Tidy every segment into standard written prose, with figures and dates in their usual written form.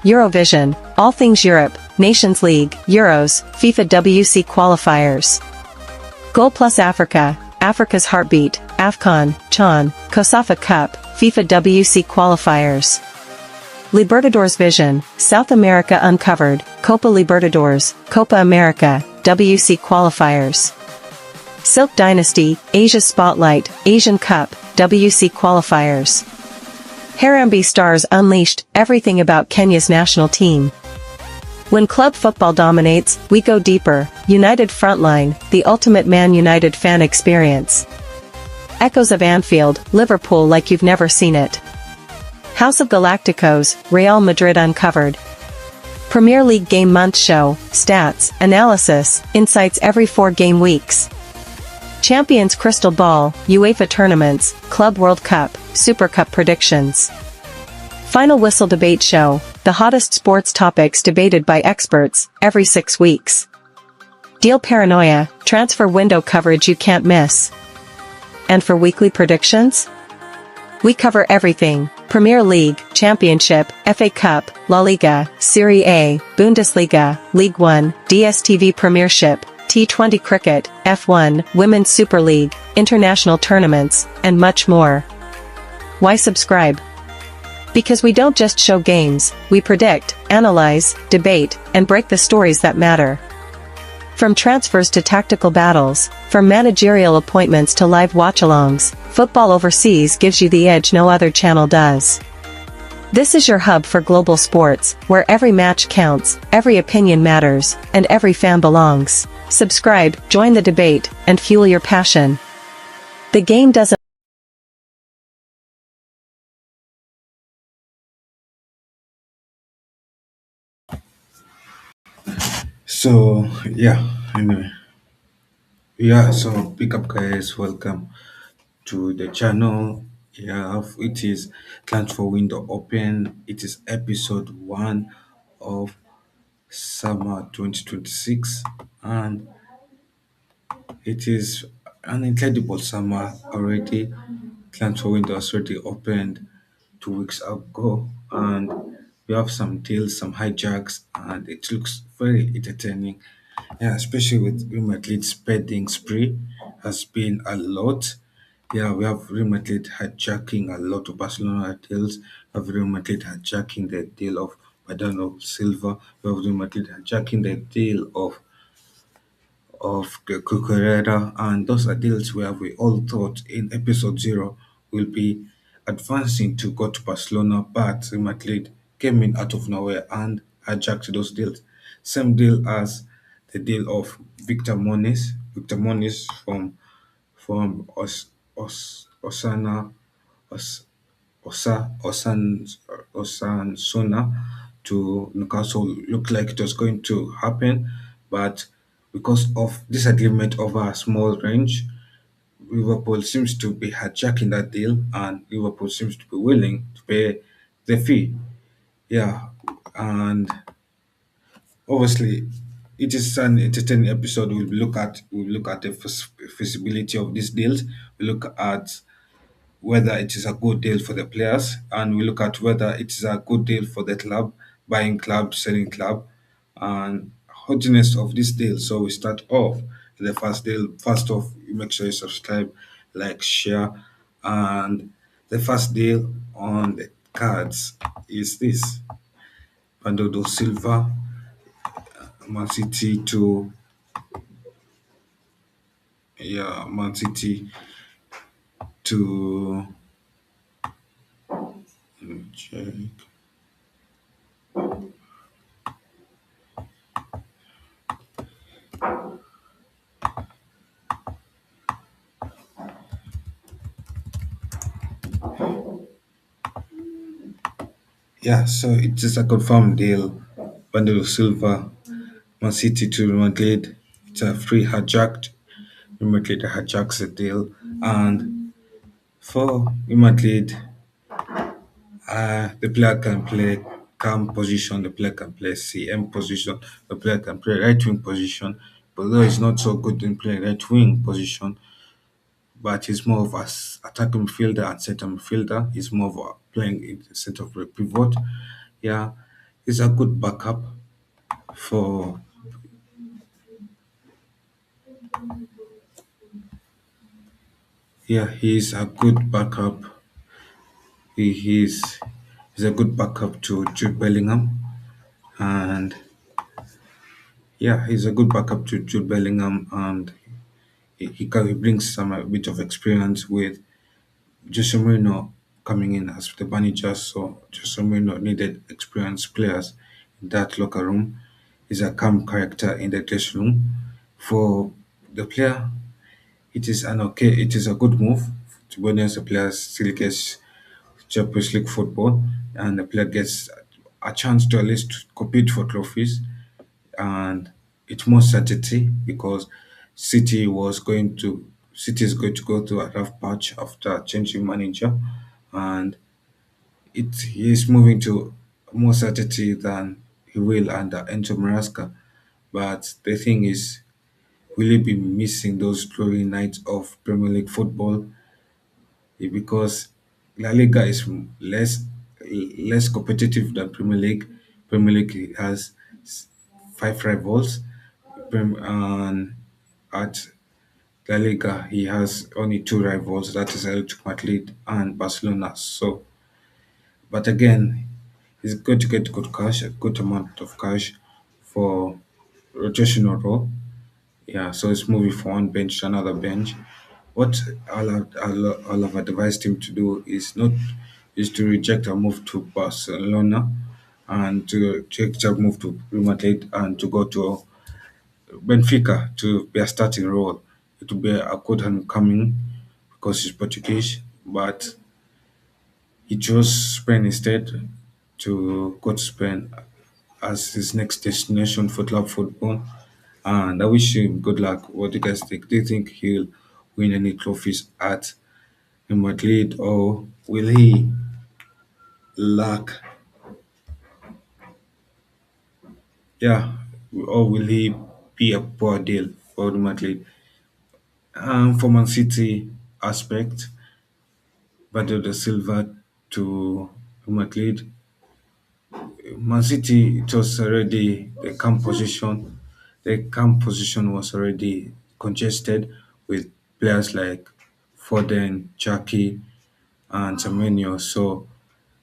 Eurovision, all things Europe, Nations League, Euros, FIFA WC qualifiers. Goal plus Africa, Africa's heartbeat, AFCON, CHAN, COSAFA Cup, FIFA WC qualifiers. Libertadores Vision, South America Uncovered, Copa Libertadores, Copa America, WC qualifiers. Silk Dynasty, Asia Spotlight, Asian Cup, WC qualifiers. Harambee Stars Unleashed, everything about Kenya's national team. When club football dominates, we go deeper. United Frontline, the ultimate Man United fan experience. Echoes of Anfield, Liverpool like you've never seen it. House of Galacticos, Real Madrid Uncovered. Premier League Game Month Show, Stats, Analysis, Insights every 4 game weeks. Champions Crystal Ball, UEFA Tournaments, Club World Cup, Super Cup Predictions. Final Whistle Debate Show, the hottest sports topics debated by experts, every 6 weeks. Deal Paranoia, transfer window coverage you can't miss. And for weekly predictions? We cover everything: Premier League, Championship, FA Cup, La Liga, Serie A, Bundesliga, League One, DStv Premiership, T20 Cricket, F1, Women's Super League, international tournaments, and much more. Why subscribe? Because we don't just show games, we predict, analyze, debate, and break the stories that matter. From transfers to tactical battles, from managerial appointments to live watch-alongs, Football Overseas gives you the edge no other channel does. This is your hub for global sports, where every match counts, every opinion matters, and every fan belongs. Subscribe, join the debate, and fuel your passion. The game doesn't. So anyway, so pick up guys, welcome to the channel. It is transfer window open. It is episode 1 of summer 2026, and it is an incredible summer already. Transfer window has already opened 2 weeks ago, and we have some deals, some hijacks, and it looks very entertaining. Yeah, especially with Real Madrid spending spree has been a lot. Yeah, we have Real Madrid hijacking a lot of Barcelona deals. We have Real Madrid hijacking the deal of Bernardo Silva. We have Real Madrid hijacking the deal of Cucurella, and those are deals where we all thought in episode 0 will be advancing to go to Barcelona, but Real Madrid came in out of nowhere and hijacked those deals. Same deal as the deal of Victor Moniz. Victor Moniz from Osana Os, Osansuna to Newcastle looked like it was going to happen, but because of disagreement over a small range, Liverpool seems to be hijacking that deal, and Liverpool seems to be willing to pay the fee. Yeah, and obviously, it is an entertaining episode. We'll look at the feasibility of these deals. We look at whether it is a good deal for the players, and we look at whether it is a good deal for the club, buying club, selling club, and hotness of this deal. So we start off with the first deal. First off, you make sure you subscribe, like, share, and the first deal on the cards is this: Bernardo Silva, Man City to Man City to let me check. So it is a confirmed deal. Bernardo Silva, Man City to Real Madrid. It's a free hijacked. Real Madrid hijacks the deal. And for Real Madrid, the player can play cam position, the player can play CM position, the player can play right wing position. But though he's not so good in playing right wing position, but he's more of a attacking midfielder and center midfielder. He's more of a playing in the center of the pivot. Yeah, He's a good backup for yeah, he's a good backup. He's a good backup to Jude Bellingham, and yeah, he's a good backup to Jude Bellingham, and he brings some a bit of experience with Jose Mourinho coming in as the manager. So Jose Mourinho needed experienced players in that locker room. He's a calm character in the dressing room. For the player, it is a good move. To be honest, the player still gets Champions League football, and the player gets a chance to at least compete for trophies, and it's more certainty because City is going to go through a rough patch after changing manager, and he is moving to more certainty than he will under Enzo Maresca. But the thing is, will he be missing those glory nights of Premier League football? Because La Liga is less competitive than Premier League. Premier League has five rivals, and at La Liga he has only two rivals. That is Atletico Madrid and Barcelona. So, but again, he's going to get good cash, a good amount of cash for rotational role. Yeah, so it's moving from one bench to another bench. What I'll have advised him to do is to reject a move to Barcelona and to reject a move to Real Madrid and to go to Benfica to be a starting role. It will be a good homecoming because he's Portuguese, but he chose Spain instead to go to Spain as his next destination for club football. And I wish him good luck. What do you guys think? Do you think he'll win any trophies at Madrid, or will he lack, yeah, or will he be a poor deal for Madrid? For Man City aspect, Bernardo Silva to Madrid, Man City, it was already the camp position. The camp position was already congested with players like Foden, Jackie, and Semenyo. So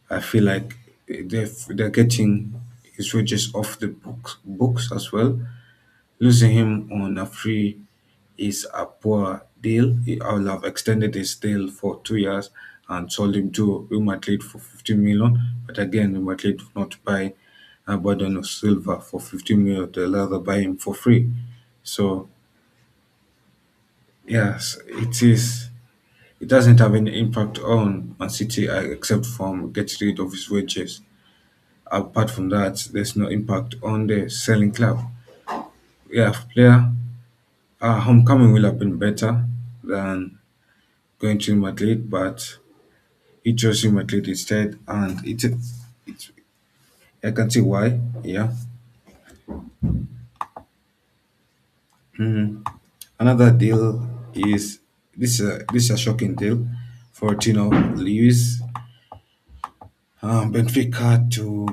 I feel like they're getting his wages off the books as well. Losing him on a free is a poor deal. I'll have extended his deal for 2 years and sold him to Real Madrid for 15 million. But again, Real Madrid will not buy Bernardo Silva for 15 million. They'll rather buy him for free. So yes, it is. It doesn't have any impact on Man City except from getting rid of his wages. Apart from that, there's no impact on the selling club. Yeah, player homecoming will have been better than going to Madrid, but he chose Madrid instead, and it I can see why. Yeah. Mhm. Another deal is this is a shocking deal for Tino Lewis, Benfica to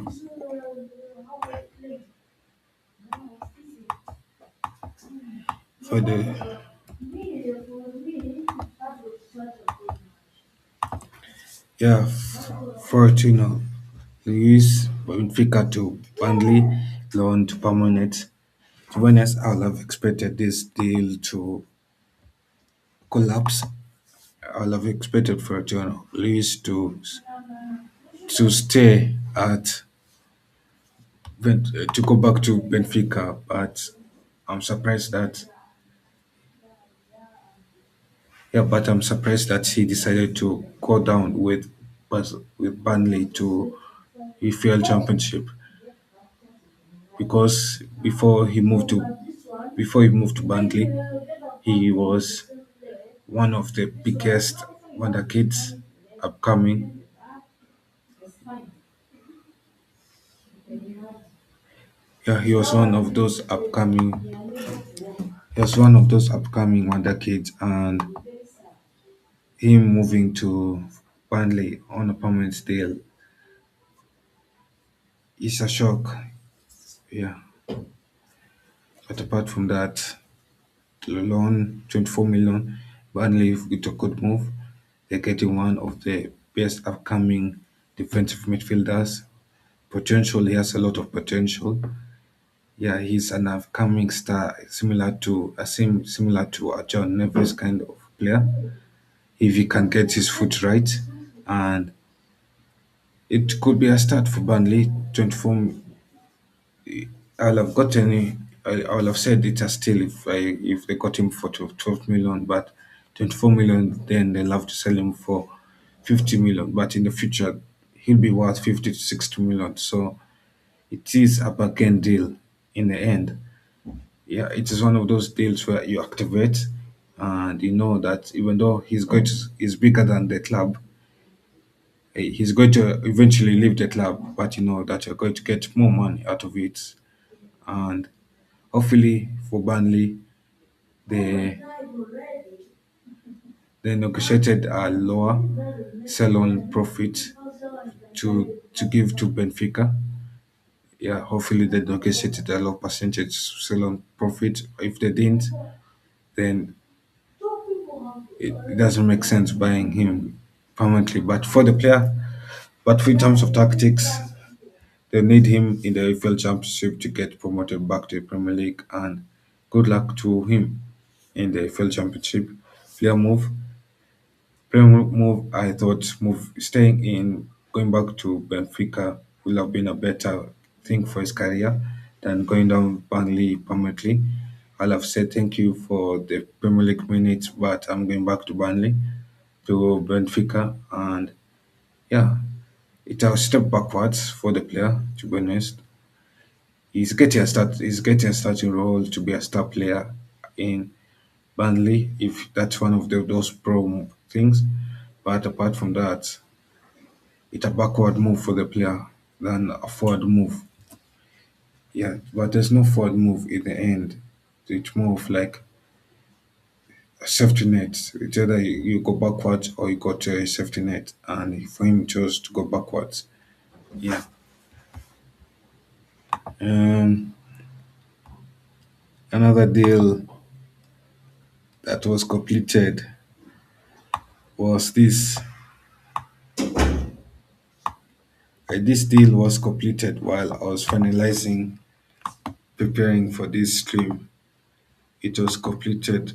for the yeah for Tino Lewis Benfica to Burnley loan to permanent. To be honest, I would have expected this deal to collapse. I would have expected for Tino Lewis to stay at to go back to Benfica, but I'm surprised that but I'm surprised that he decided to go down with with Burnley to EFL Championship because before he moved to Burnley, he was one of the biggest wonder kids upcoming. Yeah, he was one of those upcoming wonder kids, and him moving to Burnley on a permanent deal It's a shock. Yeah. But apart from that, the loan 24 million. Burnley with a good move. They're getting one of the best upcoming defensive midfielders. Potential, he has a lot of potential. Yeah, he's an upcoming star, similar to a John Neves kind of player. If he can get his foot right, and it could be a start for Burnley. 24. I'll have gotten it. I'll have said it as still if they got him for 12 million, but 24 million, then they'll have to sell him for 50 million. But in the future, he'll be worth 50 to 60 million. So it is a bargain deal in the end. Yeah, it is one of those deals where you activate and you know that even though he's bigger than the club, he's going to eventually leave the club, but you know that you're going to get more money out of it. And hopefully for Burnley, they they negotiated a lower sell-on profit to give to Benfica. Yeah, hopefully they negotiated a low percentage sell-on profit. If they didn't, then it doesn't make sense buying him permanently. But for in terms of tactics, they need him in the AFL Championship to get promoted back to the Premier League, and good luck to him in the AFL Championship. Player move, I thought move staying in, going back to Benfica will have been a better thing for his career than going down Burnley permanently. I'll have said thank you for the Premier League minutes, but I'm going back to Burnley, to Benfica, and yeah, it's a step backwards for the player. To be honest, he's getting a start. He's getting a starting role to be a star player in Burnley, if that's one of those pro things. But apart from that, it's a backward move for the player than a forward move. Yeah, but there's no forward move in the end. It's more of like a safety net. It's either you go backwards or you go to a safety net. And for him, he chose to go backwards. Yeah. Um, Another deal that was completed was this. This deal was completed while I was finalizing preparing for this stream. It was completed.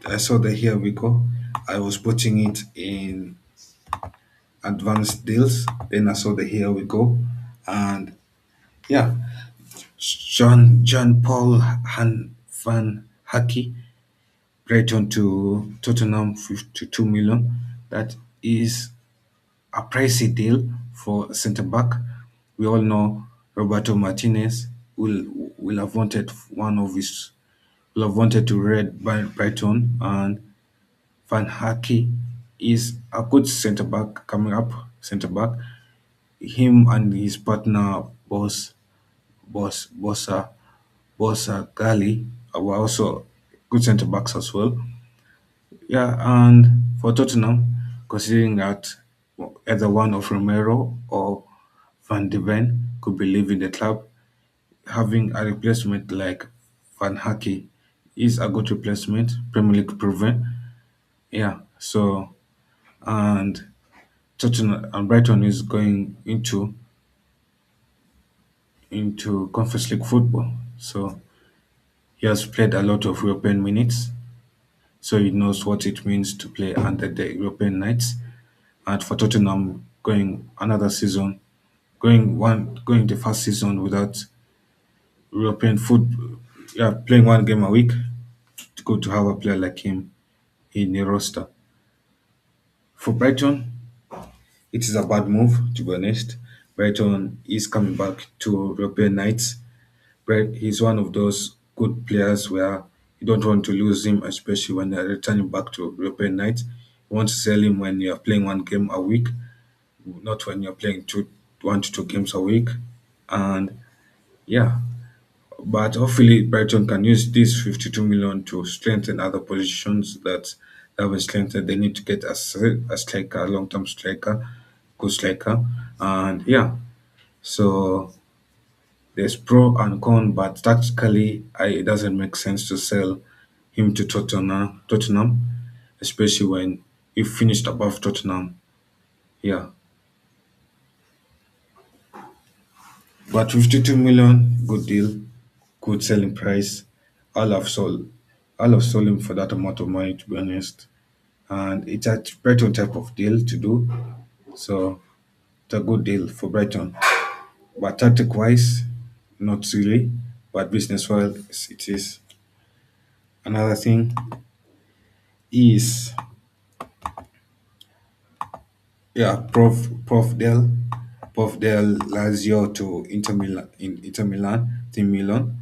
I saw the here we go. I was putting it in advanced deals. Then I saw the here we go, and yeah, John Paul Van Hackey, Brighton to Tottenham 52 million. That is a pricey deal for centre back. We all know Roberto Martinez will have wanted one of his will have wanted to red Brighton, and Van Hackey is a good centre back coming up. Centre back, him and his partner Bossa Gali were also good centre backs as well. Yeah, and for Tottenham, considering that either one of Romero or Van de Ven could be leaving the club, having a replacement like Van Hackey is a good replacement, Premier League proven. Yeah, so and Tottenham and Brighton is going into Conference League football. So he has played a lot of European minutes, so he knows what it means to play under the European nights. And for Tottenham, going the first season without European football, yeah, playing one game a week. It's good to have a player like him in the roster. For Brighton, it is a bad move, to be honest. Brighton is coming back to European nights. He's one of those good players where you don't want to lose him, especially when they're returning back to European nights. You want to sell him when you're playing one game a week, not when you're playing 1 to 2 games a week. And yeah, but hopefully Brighton can use this 52 million to strengthen other positions that will strengthen. They need to get a striker, a long-term striker, good striker, and yeah. So there's pro and con, but tactically, it doesn't make sense to sell him to Tottenham, especially when he finished above Tottenham. Yeah, but 52 million, good deal, good selling price. I'll have sold, I'll have sold him for that amount of money, to be honest. And it's a Brighton type of deal to do, so it's a good deal for Brighton. But tactic wise, not really. But business wise, it is. Another thing is, yeah, Prof Del Lazio to Inter Milan, Team Milan.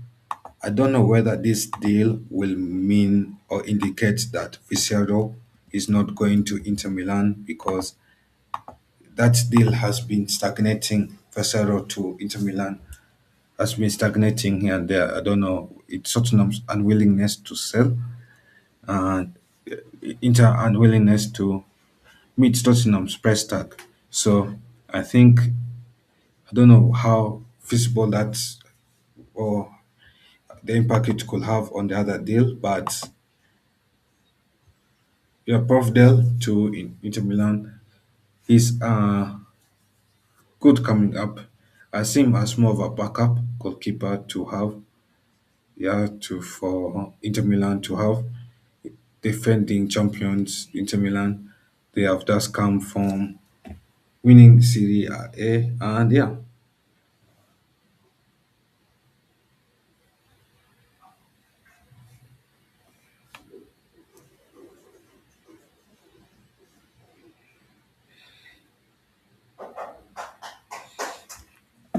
I don't know whether this deal will mean or indicate that Viscero is not going to Inter Milan, because that deal has been stagnating. Viscero to Inter Milan has been stagnating here and there. I don't know. It's Tottenham's unwillingness to sell and Inter unwillingness to meet Tottenham's price tag. So I think, I don't know how feasible that, or the impact it could have on the other deal, but yeah, Prof Del to Inter Milan is good coming up. I see him as more of a backup goalkeeper to have, yeah, to for Inter Milan to have. Defending champions Inter Milan, they have just come from winning Serie A, and yeah,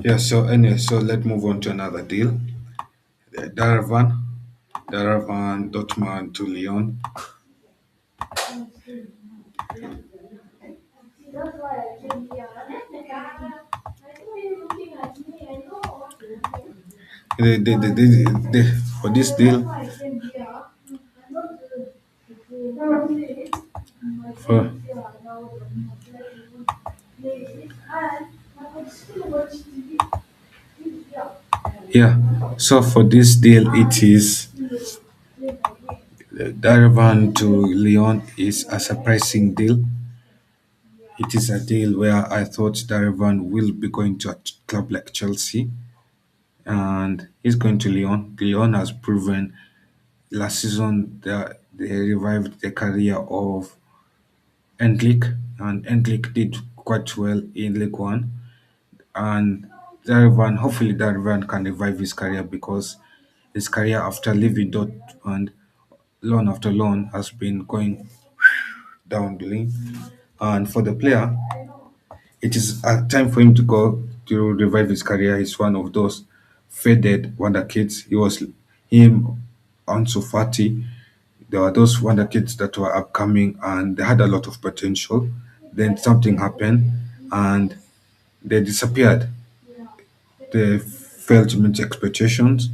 yeah. So anyway, so let's move on to another deal. Daravan, Daravan Dortmund to Lyon. For this deal, for yeah. So for this deal, it is Daravan to Lyon is a surprising deal. It is a deal where I thought Daravan will be going to a club like Chelsea, and he's going to Lyon. Lyon has proven last season that they revived the career of Endlick, and Endlick did quite well in League One. And Daravan, hopefully Daravan can revive his career, because his career after leaving Dortmund, loan after loan, has been going down the lane. And for the player, it is a time for him to go to revive his career. He's one of those faded wonder kids. He was him, Ansu Fati. There were those wonder kids that were upcoming and they had a lot of potential. Then something happened and they disappeared. They failed to meet expectations.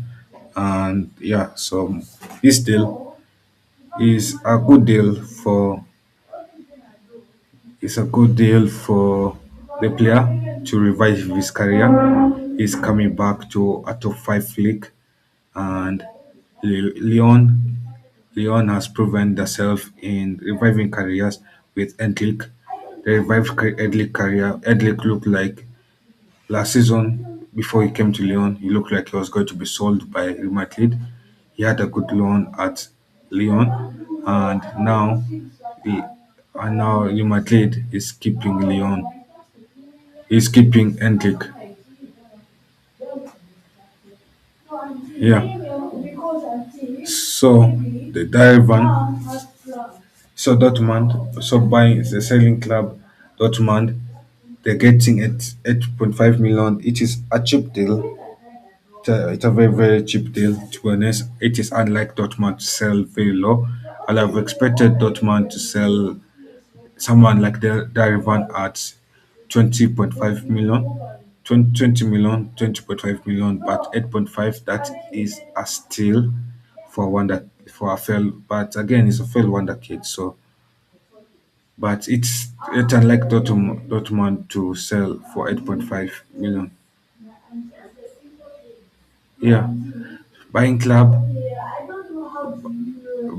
And yeah, so this deal is a good deal for it's a good deal for the player to revive his career. He's coming back to a top five league, and Leon has proven themselves in reviving careers with Endlick. The revived Endlick career. Endlick looked like last season before he came to Lyon, he looked like he was going to be sold by Real Madrid. He had a good loan at Lyon, and now he, Real Madrid is keeping Lyon. He's keeping Endrick. Yeah. So the Daivan, so Dortmund, so buying the selling club, Dortmund, they're getting it 8.5 million. It is a cheap deal. It's a very, very cheap deal, to be honest. It is unlike Dortmund to sell very low. I'd have expected Dortmund to sell someone like the Darivan at 20.5 million, 20.5 million, but 8.5, that is a steal for for a fail. But again, it's a fail wonder kid, so but it's unlike Dortmund to sell for 8.5 million. Yeah, buying club,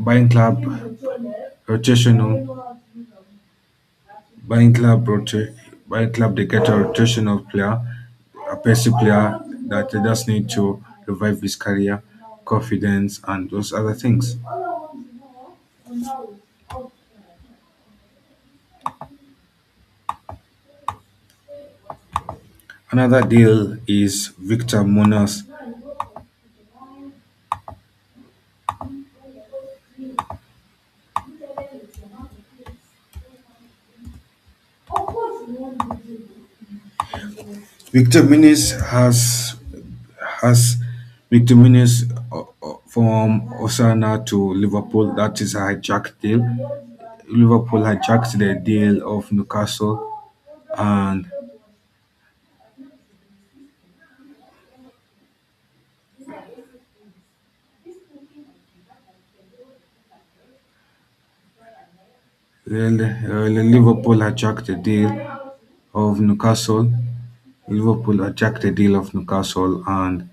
buying club, rotational, buying club. They get a rotational player, a pace player that they just need to revive his career, confidence, and those other things. Another deal is Victor Munoz. Victor Munoz has Victor Munoz from Osana to Liverpool. That is a hijacked deal. Liverpool hijacked the deal of Newcastle, and Liverpool hijacked the deal of Newcastle. Liverpool hijacked the deal of Newcastle, and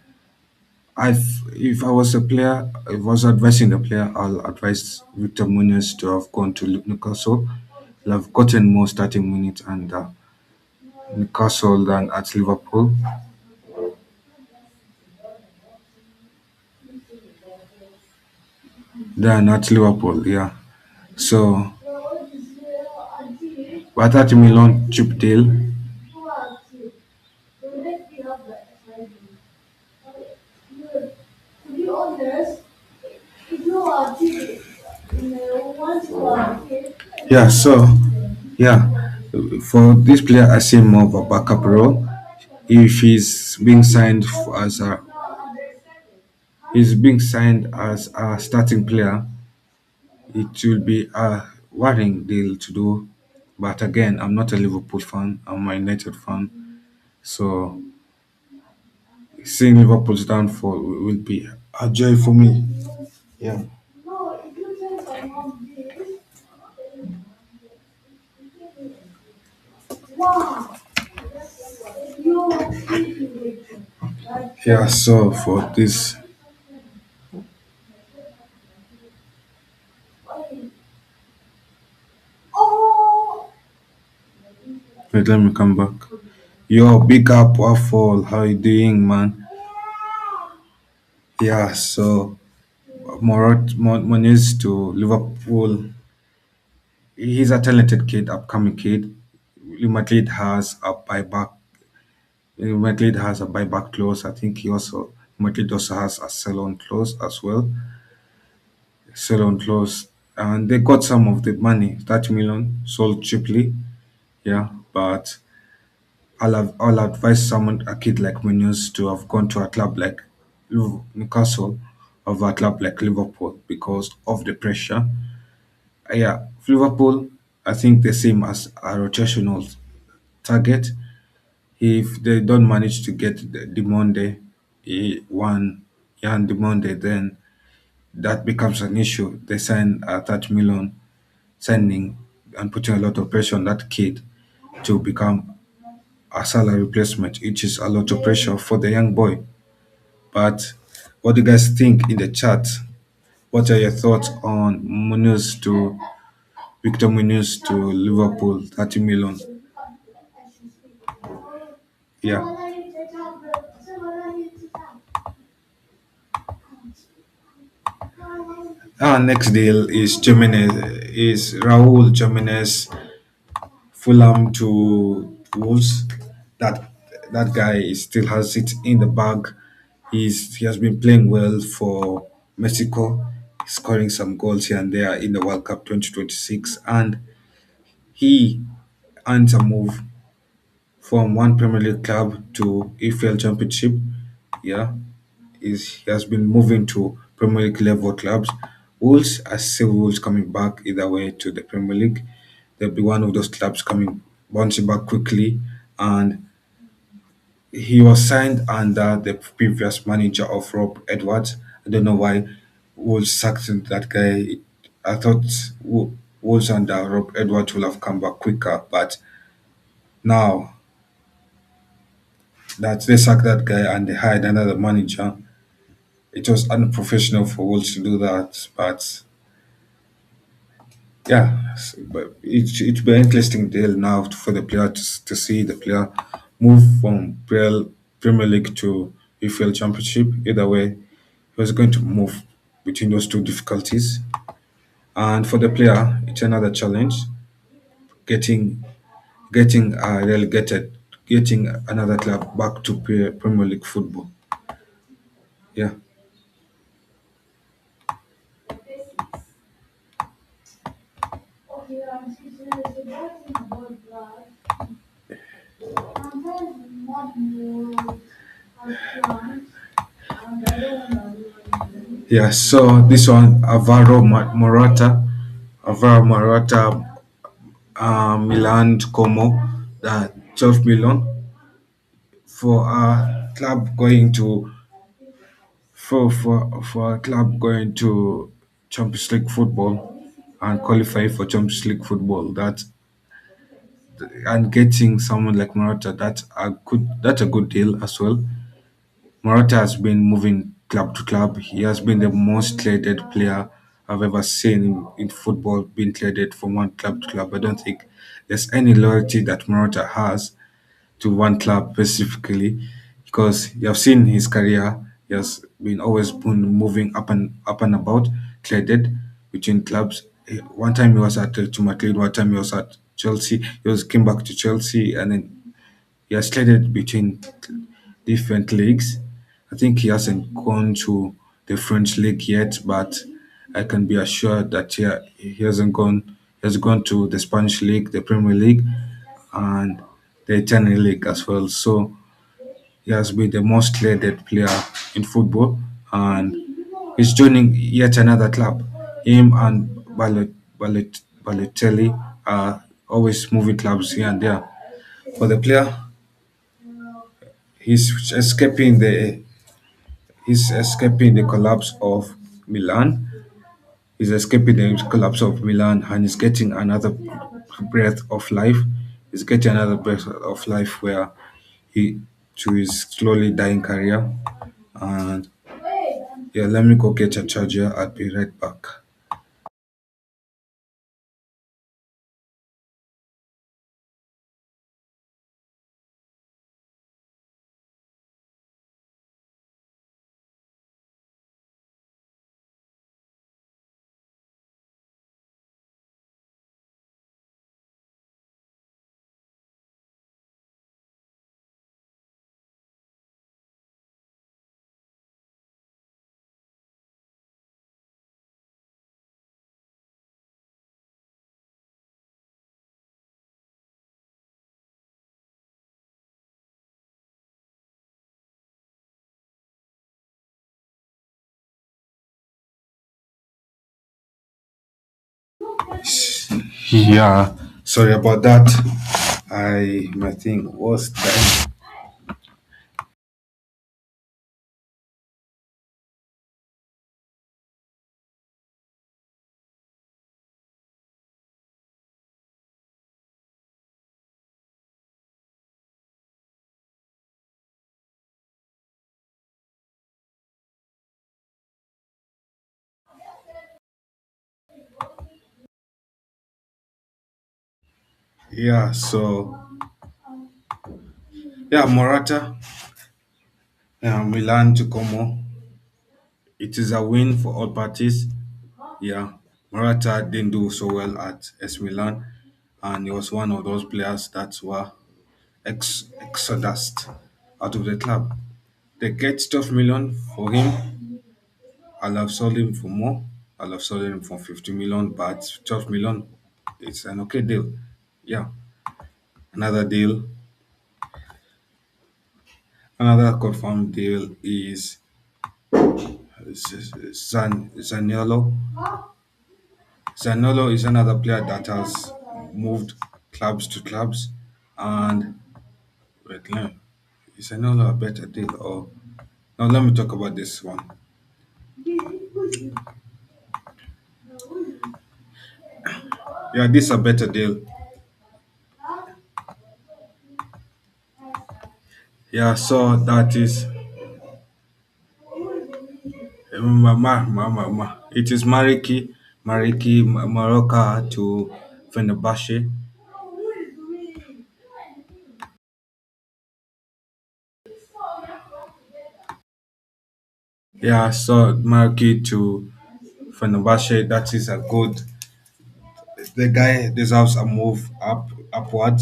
if I was a player, if I was advising the player, I'll advise Victor Munoz to have gone to Newcastle. He'll have gotten more starting minutes and Newcastle than at Liverpool. Than at Liverpool, yeah. So, but 30 million cheap deal. Yeah, so yeah, for this player, I see more of a backup role. If he's being signed as a starting player, it will be a worrying deal to do. But again, I'm not a Liverpool fan. I'm a United fan. So seeing Liverpool's downfall will be a joy for me. Yeah. Yeah. So for this, wait, let me come back. Yo, big up, Waffle. How you doing, man? Yeah. So Moniz to Liverpool. He's a talented kid, upcoming kid. Madrid has a buyback. Madrid has a buyback clause. I think Madrid also has a sell-on clause as well. Sell-on clause, and they got some of the money. 30 million sold cheaply. Yeah, but I'll advise someone, a kid like Munoz, to have gone to a club like Newcastle over a club like Liverpool because of the pressure. Yeah, Liverpool, I think they see him as a rotational target. If they don't manage to get the Monday, one Yan the Monday, then that becomes an issue. They sign a 30 million signing and putting a lot of pressure on that kid to become a salary replacement, which is a lot of pressure for the young boy. But what do you guys think in the chat? What are your thoughts on Victor Munoz to Liverpool, 30 million? Yeah. Our next deal is Raul Jimenez, Fulham to Wolves. That that guy still has it in the bag. He has been playing well for Mexico, scoring some goals here and there in the World Cup 2026, and he earns a move from one Premier League club to EFL Championship. Yeah, he has been moving to Premier League level clubs. Wolves, I see Wolves coming back either way to the Premier League. They'll be one of those clubs coming bouncing back quickly, and he was signed under the previous manager of Rob Edwards. I don't know why Wolves sacked that guy. I thought Wolves under Rob Edwards will have come back quicker, but now that they sacked that guy and they hired another manager, It was unprofessional for Wolves to do that, but yeah, but it'd be an interesting deal now for the player to see the player move from Premier League to EFL Championship. Either way, he was going to move between those two difficulties. And for the player, it's another challenge getting relegated, getting another club back to Premier League football. Yeah. Yeah, so this one, Alvaro Morata, Milan Como, that 12 million for a club going to for a club going to Champions League football and qualify for Champions League football. That and getting someone like Morata, that's a good deal as well. Morata has been moving club to club. He has been the most traded player I've ever seen in football, being traded from one club to club. I don't think there's any loyalty that Morata has to one club specifically, because you have seen his career. He has been always been moving up and about, traded between clubs. One time he was at Madrid, one time he was at Chelsea. He was came back to Chelsea, and then he has traded between different leagues. I think he hasn't gone to the French league yet, but I can be assured that he hasn't gone. He has gone to the Spanish league, the Premier League, and the Italian league as well. So he has been the most traded player in football, and he's joining yet another club. Him and Balotelli are always moving clubs here and there. For the player, he's escaping the he's escaping the collapse of Milan. He's escaping the collapse of Milan, and he's getting another breath of life. He's getting another breath of life where he to his slowly dying career. And yeah, let me go get a charger. I'll be right back. Yeah, sorry about that. My thing was dying. Yeah, so yeah, Morata, Milan to Como. It is a win for all parties. Yeah, Morata didn't do so well at S Milan, and he was one of those players that were exodus out of the club. They get 12 million for him. I'll have sold him for more. I'll have sold him for 50 million, but 12 million, it's an okay deal. Yeah, another deal, another confirmed deal is Zaniolo. Zaniolo is another player that has moved clubs to clubs, and wait, is Zaniolo a better deal or now? Let me talk about this one. Yeah, this is a better deal. Yeah, so that is It is Mariki Morocco to Fenerbahce. Yeah, so Mariki to Fenerbahce. That is a good. The guy deserves a move upward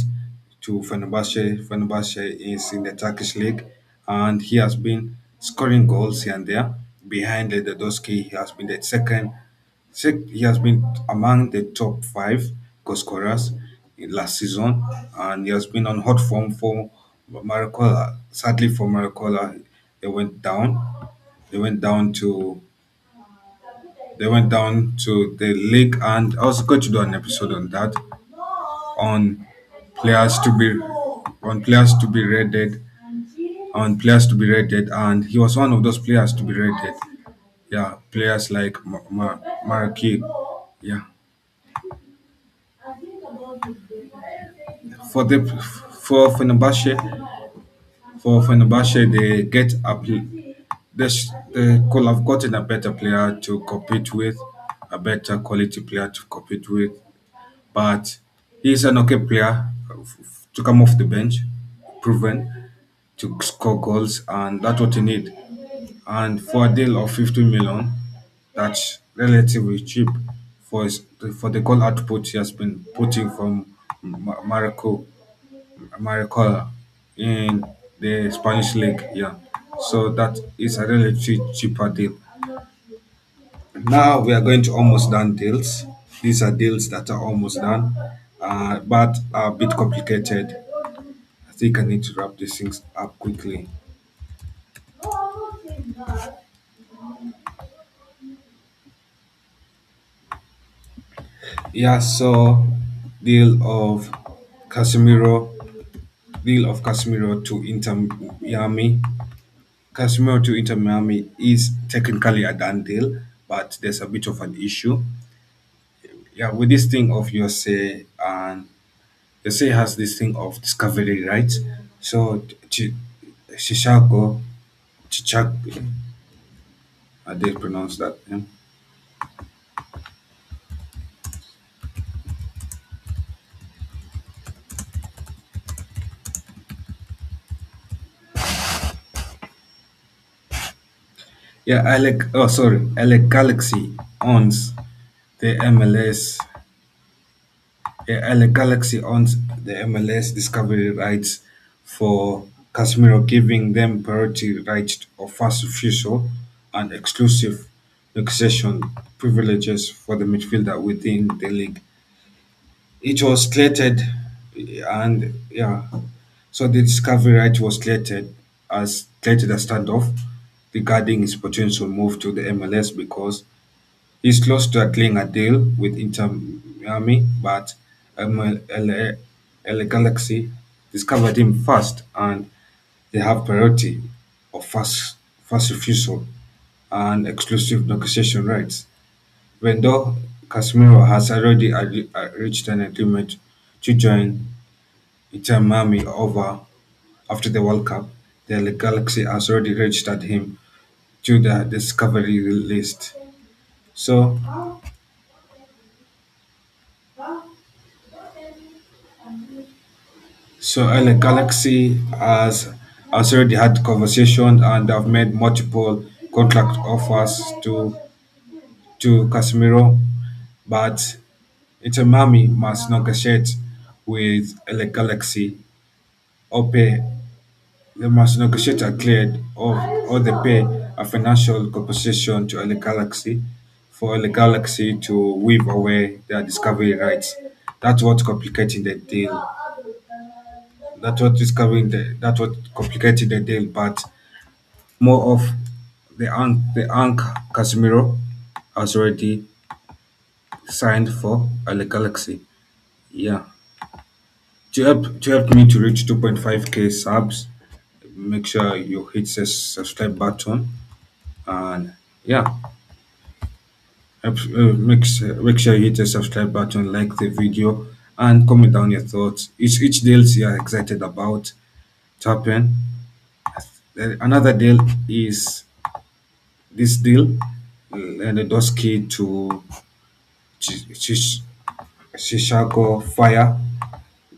to Fenerbahce. Fenerbahce is in the Turkish league, and he has been scoring goals here and there. Behind Lewandowski, he has been the second. He has been among the top five goal scorers in last season, and he has been on hot form for Maricola. Sadly for Maricola, they went down. They went down to they went down to the league, and I was going to do an episode on that, on players to be on players to be rated, and he was one of those players to be rated. Yeah, players like Maraki. Yeah, for the for Fenerbahce, they get they could have gotten a better player to compete with, a better quality player to compete with, but he's an okay player to come off the bench, proven to score goals, and that's what you need. And for a deal of 15 million, that's relatively cheap for for the goal output he has been putting from Maricola in the Spanish league. Yeah, so that is a relatively cheaper deal. Now we are going to almost done deals. These are deals that are almost done, but are a bit complicated. I think I need to wrap these things up quickly. Yeah, so deal of Casemiro, Casemiro to Inter Miami. Casemiro to Inter Miami is technically a done deal, but there's a bit of an issue. Yeah, with this thing of USA, and USA has this thing of discovery rights. So Chichago, Chichak, I did pronounce that. Yeah, Alec. Oh, sorry, Alec Galaxy owns the MLS. Yeah, LA Galaxy owns the MLS discovery rights for Casemiro, giving them priority rights of fast refusal and exclusive negotiation privileges for the midfielder within the league. It was slated, and yeah, so the discovery right was slated as standoff regarding his potential move to the MLS because he's close to agreeing a deal with Inter Miami, but LA Galaxy discovered him first, and they have priority of fast refusal and exclusive negotiation rights. Even though Casemiro has already reached an agreement to join Inter Miami over after the World Cup, the LA Galaxy has already registered him to the discovery list. So So LA Galaxy has already had conversation and have made multiple contract offers to Casemiro, but Inter Miami must negotiate with LA Galaxy or pay. They must negotiate a cleared or they pay a financial compensation to LA Galaxy for LA Galaxy to weave away their discovery rights. That's what's complicating the deal. That's what complicated the deal, but more of the Ank Casemiro has already signed for LA Galaxy. Yeah. To help me to reach 2.5k subs, make sure you hit the subscribe button, and yeah, make sure you hit the subscribe button, like the video, and comment down your thoughts. Each deals you are excited about to happen. Another deal is this deal, Lewandowski to Ch- Chicago Fire.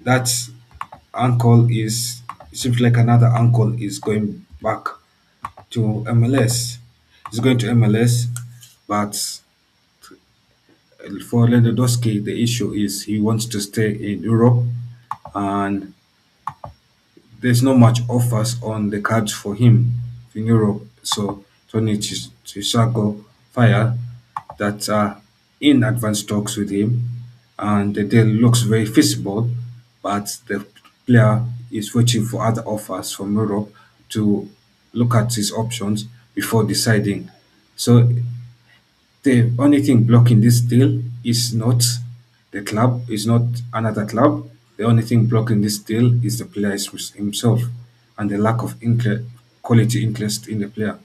That uncle is it seems like another uncle is going back to MLS. He's going to MLS, but for Lewandowski, the issue is he wants to stay in Europe, and there's not much offers on the cards for him in Europe. So Tony Chisago Fire that are in advanced talks with him, and the deal looks very feasible, but the player is waiting for other offers from Europe to look at his options before deciding. So the only thing blocking this deal is not the club, is not another club. The only thing blocking this deal is the player himself and the lack of quality interest in the player.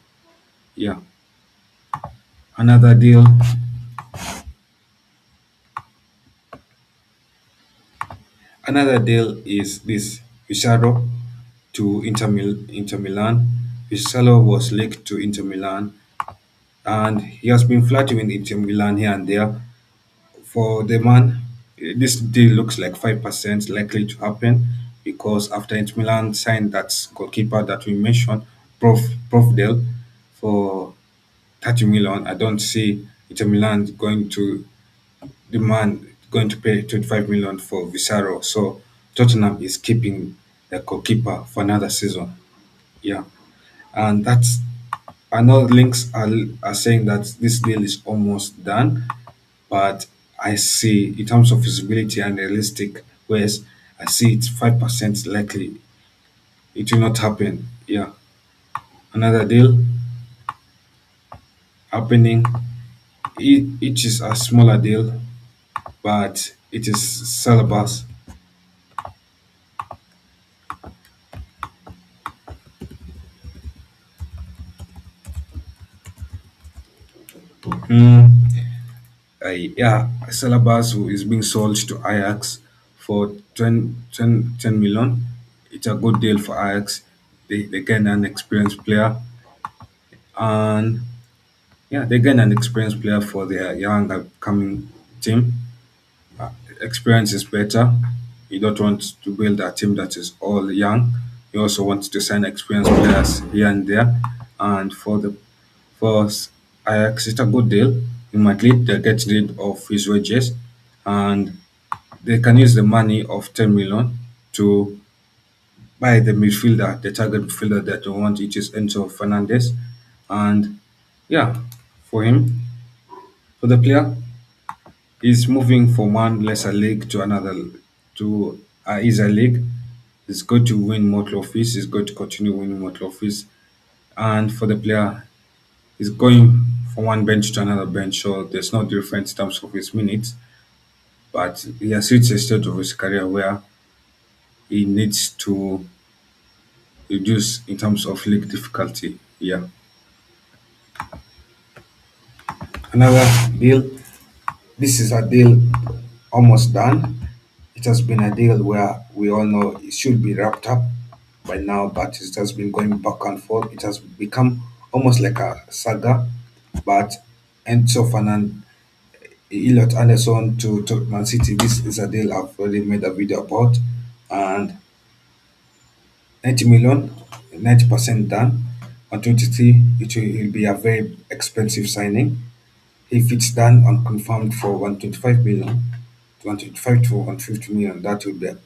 Yeah. Another deal. Another deal is this Pizarro to Inter Milan. Pizarro was linked to Inter Milan, and he has been flirting with Inter Milan here and there. For the man, this deal looks like 5% likely to happen because after Inter Milan signed that goalkeeper that we mentioned, Prof Del, for 30 million, I don't see Inter Milan going to pay 25 million for Visaro. So Tottenham is keeping the goalkeeper for another season. Yeah. And that's I know links are saying that this deal is almost done, but I see in terms of feasibility and realistic ways, I see it's 5% likely it will not happen. Yeah. Another deal happening. It is a smaller deal, but it is syllabus. Mm, yeah, syllabus is being sold to Ajax for 10 million. It's a good deal for Ajax. They get an experienced player, and yeah, they get an experienced player for their young upcoming team. Experience is better. You don't want to build a team that is all young. You also want to sign experienced players here and there. And for Ajax, it's a good deal. In Madrid, they get rid of his wages, and they can use the money of 10 million to buy the midfielder, the target midfielder that they want, which is Enzo Fernandez. And yeah, for him, for the player, he's moving from one lesser league to another to a easier league. He's going to win more trophies. He's going to continue winning more trophies. And for the player, he's going from one bench to another bench, so there's no difference in terms of his minutes. But he has reached a stage of his career where he needs to reduce in terms of league difficulty. Yeah. Another deal. This is a deal almost done. It has been a deal where we all know it should be wrapped up by now, but it has been going back and forth. It has become almost like a saga. But Enzo Fernandez, Elliot Anderson to Man City, this is a deal I've already made a video about. And 90 million, 90% done. On 23, it will be a very expensive signing. If it's done and confirmed for 125 million, 125 to 150 million, that would be a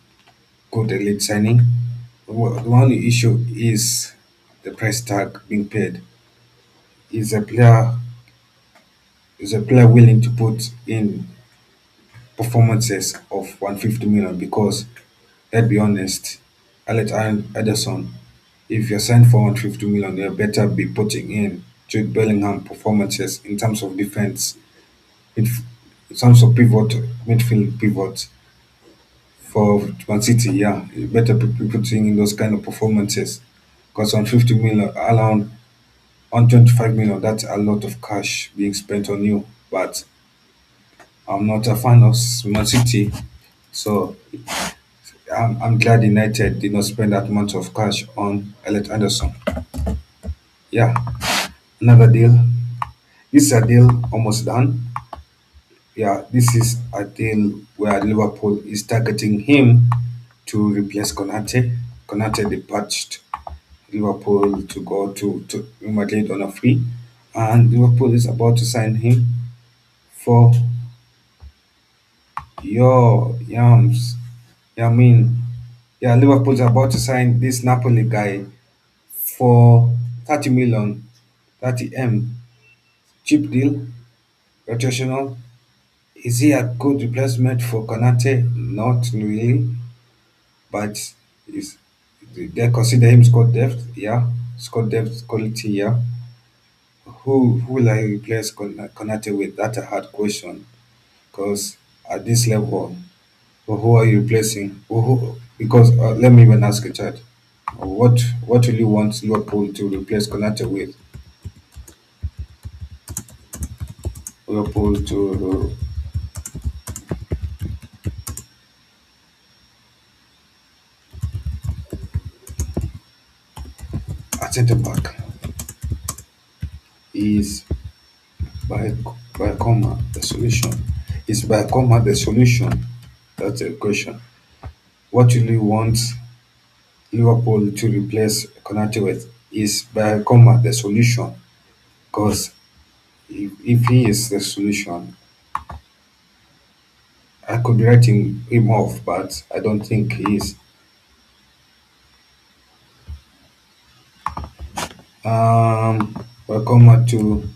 good elite signing. The only issue is the price tag being paid. Is a player is a player willing to put in performances of 150 million? Because let's be honest, Alex Ederson, if you're signed for 150 million, you better be putting in Jude Bellingham performances in terms of defense, in terms of midfield pivot for Man City. Yeah, you better be putting in those kind of performances. Because on 50 million, around on 25 million, that's a lot of cash being spent on you. But I'm not a fan of Man City, so I'm glad United did not spend that much of cash on Elliot Anderson. Yeah. Another deal. This is a deal almost done. Yeah, this is a deal where Liverpool is targeting him to replace Konate. Konate departed Liverpool to go to Real Madrid on a free, and Liverpool is about to sign him for your yams. Yeah, I mean, yeah, Liverpool's about to sign this Napoli guy for 30 million, 30M. Cheap deal, rotational. Is he a good replacement for Konate? Not really, but is they consider him squad depth? Yeah, squad depth quality. Yeah. Who will I replace Konate with? That's a hard question because at this level, who are you replacing? Because let me even ask a chat. What will you want Liverpool to replace Konate with? Liverpool to a centre back is by by comma the solution. Is by comma the solution? That's a question. What will you want Liverpool to replace Konate with? Is by comma the solution? Because if he is the solution, I could be writing him off, but I don't think he is. Welcome to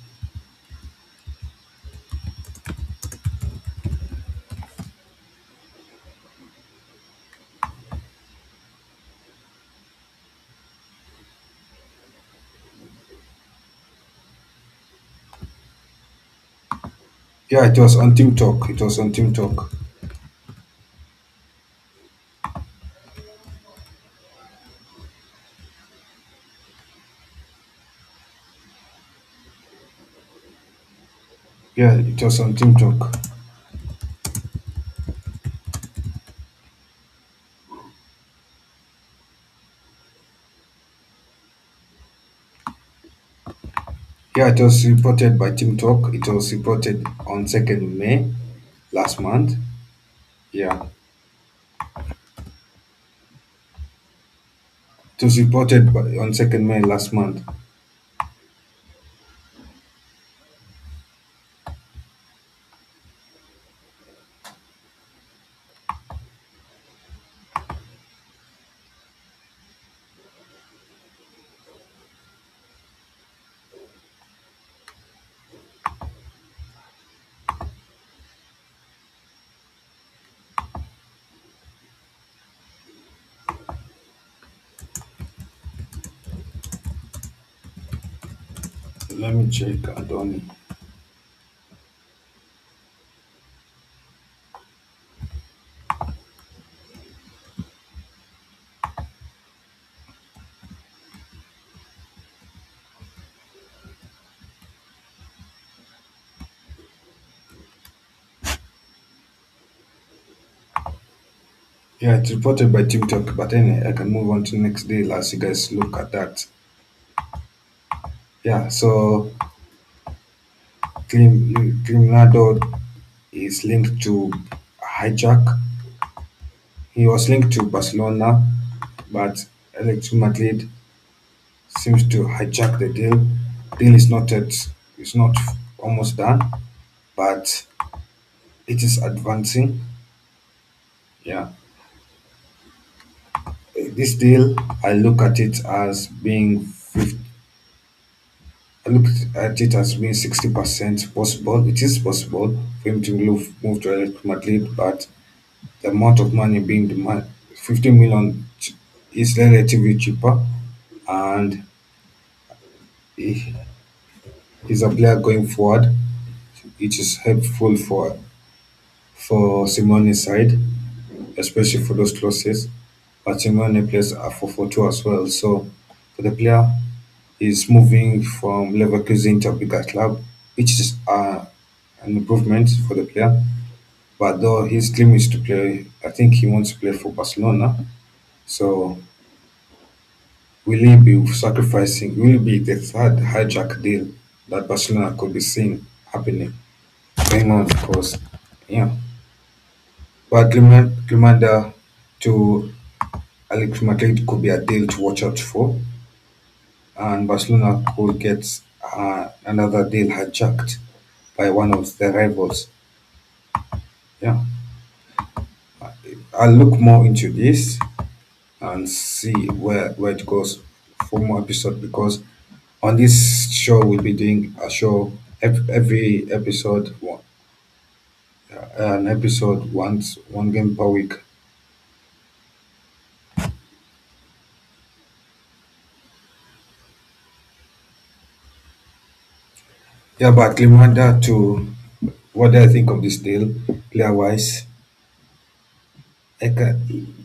yeah, it was on Team Talk. It was on Team Talk. Yeah, it was on Team Talk. Yeah, it was reported by Team Talk. It was reported on 2nd May last month. Yeah, it was reported on 2nd May last month. Let me check, Adoni. Yeah, it's reported by Team Talk, but anyway, I can move on to the next deal as you guys look at that. Yeah, so Criminado is linked to Hijack. He was linked to Barcelona, but Electro Madrid seems to hijack the deal. Deal is not yet, it's not almost done, but it is advancing. Yeah, this deal I look at it as being 50, I look at it as being 60% possible. It is possible for him to move to Real Madrid, but the amount of money being demanded, 15 million, is relatively cheaper, and he is a player going forward. It is helpful for Simone's side, especially for those closest. But Simone plays a 4-4-2 as well. So for the player, he's moving from Leverkusen to a bigger club, which is an improvement for the player. But though his dream is to play, I think he wants to play for Barcelona. So Will he be sacrificing? Will it be the third hijack deal that Barcelona could be seeing happening going on? Because, yeah, but Grimanda to Alex Madrid could be a deal to watch out for, and Barcelona could get another deal hijacked by one of their rivals. Yeah, I'll look more into this and see where it goes for more episode, because on this show we'll be doing a show every episode, an episode once, one game per week. Yeah, but Limanda to what do I think of this deal player wise?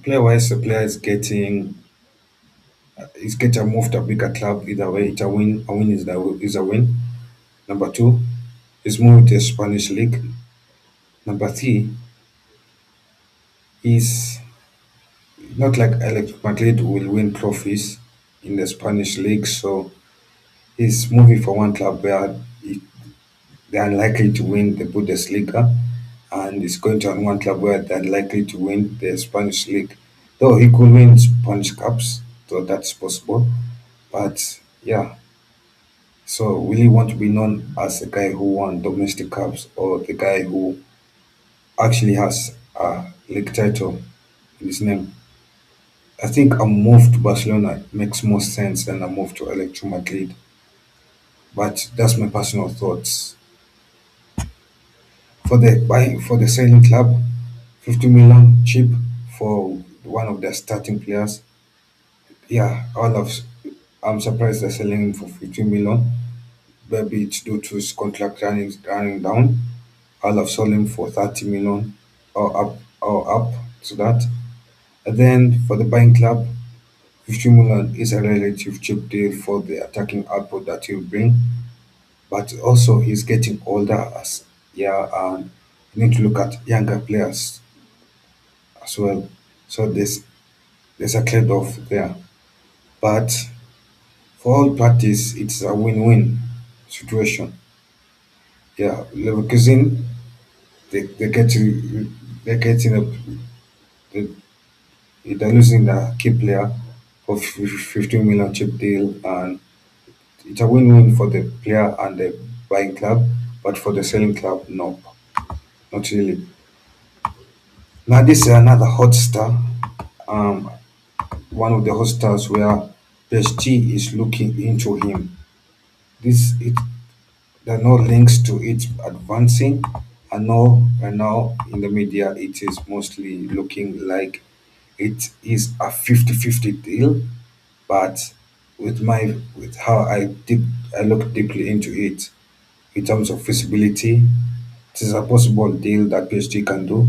Player wise, the player is getting moved to a bigger club. Either way, it's a win. A win is a win. Number two, he's moved to the Spanish league. Number three, is not like Alex Madrid will win trophies in the Spanish league, so he's moving for one club where they are likely to win the Bundesliga, and he's going to one club where they're likely to win the Spanish league. Though he could win Spanish cups, so that's possible. But yeah, so will he want to be known as the guy who won domestic cups, or the guy who actually has a league title in his name? I think a move to Barcelona makes more sense than a move to Electro Madrid. But that's my personal thoughts. For the selling club, 50 million cheap for one of their starting players. Yeah, I'm surprised they're selling him for 50 million. Maybe it's due to his contract running down. I'll have sold him for 30 million or up to that. And then for the buying club, 50 million is a relative cheap deal for the attacking output that he'll bring. But also he's getting older as yeah, and you need to look at younger players as well. So there's a trade-off there. But for all parties, it's a win-win situation. Yeah, Leverkusen they get to they're getting a they, they're losing the key player for 15 million cheap deal, and it's a win-win for the player and the buying club, but for the selling club, no, not really. Now this is another hot star. Um, One of the hot stars where PSG is looking into him. This it There are no links to it advancing. I know right now in the media it is mostly looking like it is a 50-50 deal, but with how I look deeply into it in terms of feasibility, it is a possible deal that PSG can do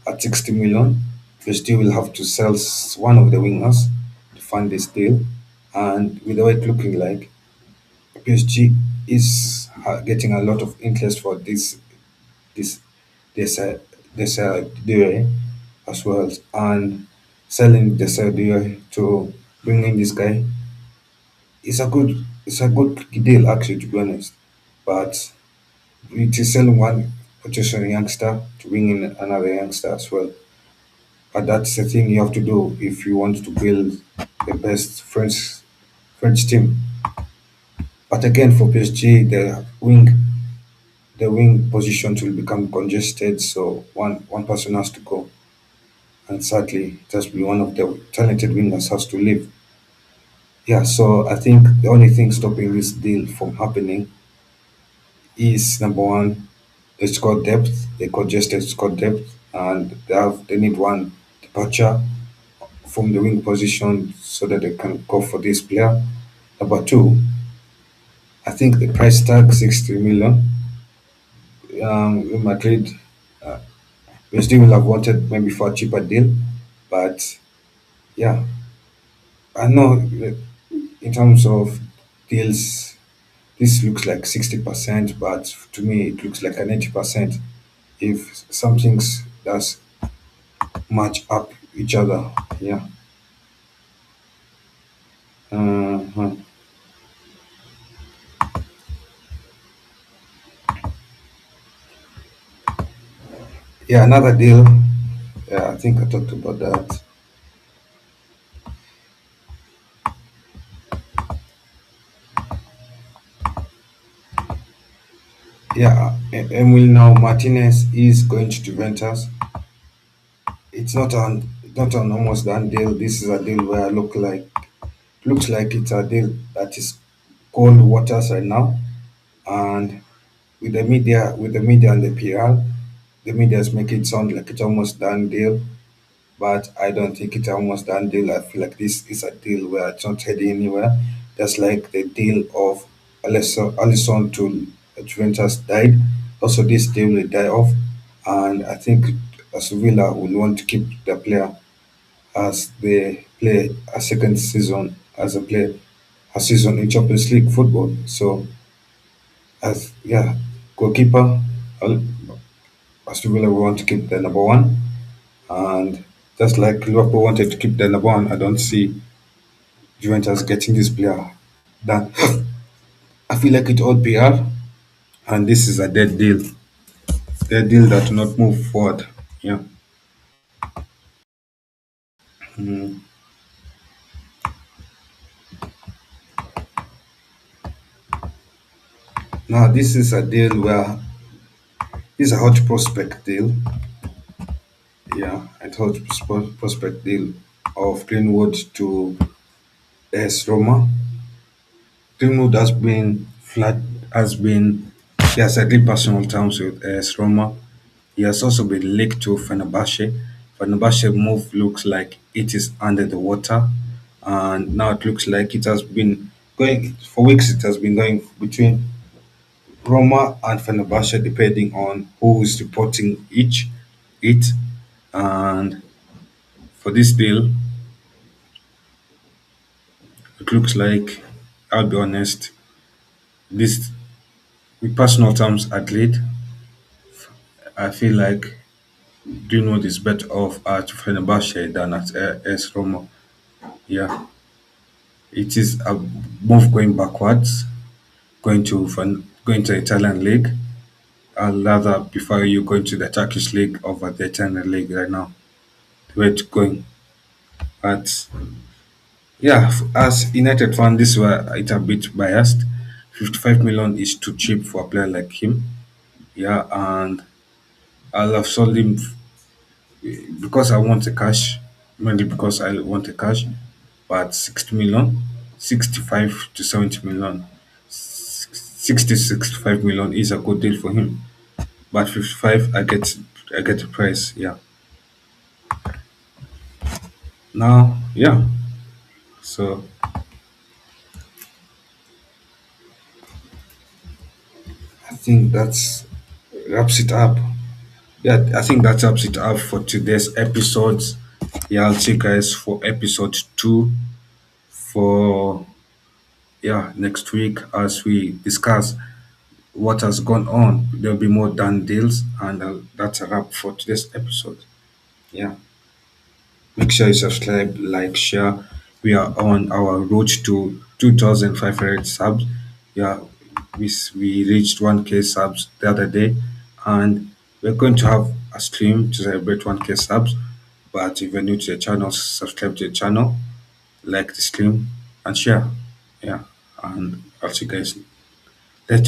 at 60 million. PSG will have to sell one of the wingers to fund this deal, and with the way it looking like, PSG is getting a lot of interest for this this Due as well, and selling this Due to bring in this guy is a good deal actually, to be honest. But it is selling one potential youngster to bring in another youngster as well. But that's the thing you have to do if you want to build the best French team. But again, for PSG, the wing positions will become congested, so one person has to go, and sadly, it has to be one of the talented wingers has to leave. Yeah, so I think the only thing stopping this deal from happening is number one, the squad depth, the congested squad depth, and they need one departure from the wing position so that they can go for this player. Number two, I think the price tag 60 million. In Madrid, uh, we still will have wanted maybe for a cheaper deal, but yeah, I know that in terms of deals, this looks like 60%, but to me it looks like an 80% if something's does match up each other. Yeah. Uh-huh. Yeah, another deal. Yeah, I think I talked about that. Yeah, Emil now Martinez is going to Juventus. It's not an almost done deal. This is a deal where looks like it's a deal that is cold waters right now. And with the media and the PR, the media is making it sound like it's almost done deal. But I don't think it's almost done deal. I feel like this is a deal where it's not heading anywhere. Just like the deal of Alisson to Juventus died. Also, this deal will die off, and I think Villa will want to keep the player as they play a second season as a player, a season in Champions League football. So, as yeah, goalkeeper, Al- Aston Villa will want to keep the number one. And just like Liverpool wanted to keep the number one, I don't see Juventus getting this player done. I feel like it's all PR, and this is a dead deal that will not move forward. Yeah. Mm. Now this is a deal where this is a hot prospect deal. Yeah, a hot prospect deal of Greenwood to AS Roma. Greenwood has been he has agreed personal terms with AS Roma. He has also been linked to Fenerbahce. Fenerbahce move looks like it is under the water, and now it looks like it has been going for weeks. It has been going between Roma and Fenerbahce, depending on who is reporting it. And for this deal, it looks like, I'll be honest, this with personal terms agreed. I feel like Greenwood is better off at Fenerbahce than at AS Roma. Yeah, it is a move going backwards, going to Italian league. I'd rather prefer you going to the Turkish league over the Italian league right now. The way it's going, but yeah, as United fan, this were it's a bit biased. 55 million is too cheap for a player like him. Yeah, and I'll have sold him because I want the cash, mainly because I want the cash. But 60 million, 65 to 70 million, 60 65 million is a good deal for him. But 55, I get the price. Yeah. Now, yeah. So I think that's wraps it up. Yeah, I think that wraps it up for today's episodes. Yeah, I'll see you guys for episode 2 for next week as we discuss what has gone on. There'll be more done deals, and that's a wrap for today's episode. Yeah, make sure you subscribe, like, share. We are on our road to 2,500 subs. Yeah, we reached 1K subs the other day, and we're going to have a stream to celebrate 1K subs. But if you're new to the channel, subscribe to the channel, like the stream, and share. Yeah, and I'll see you guys later.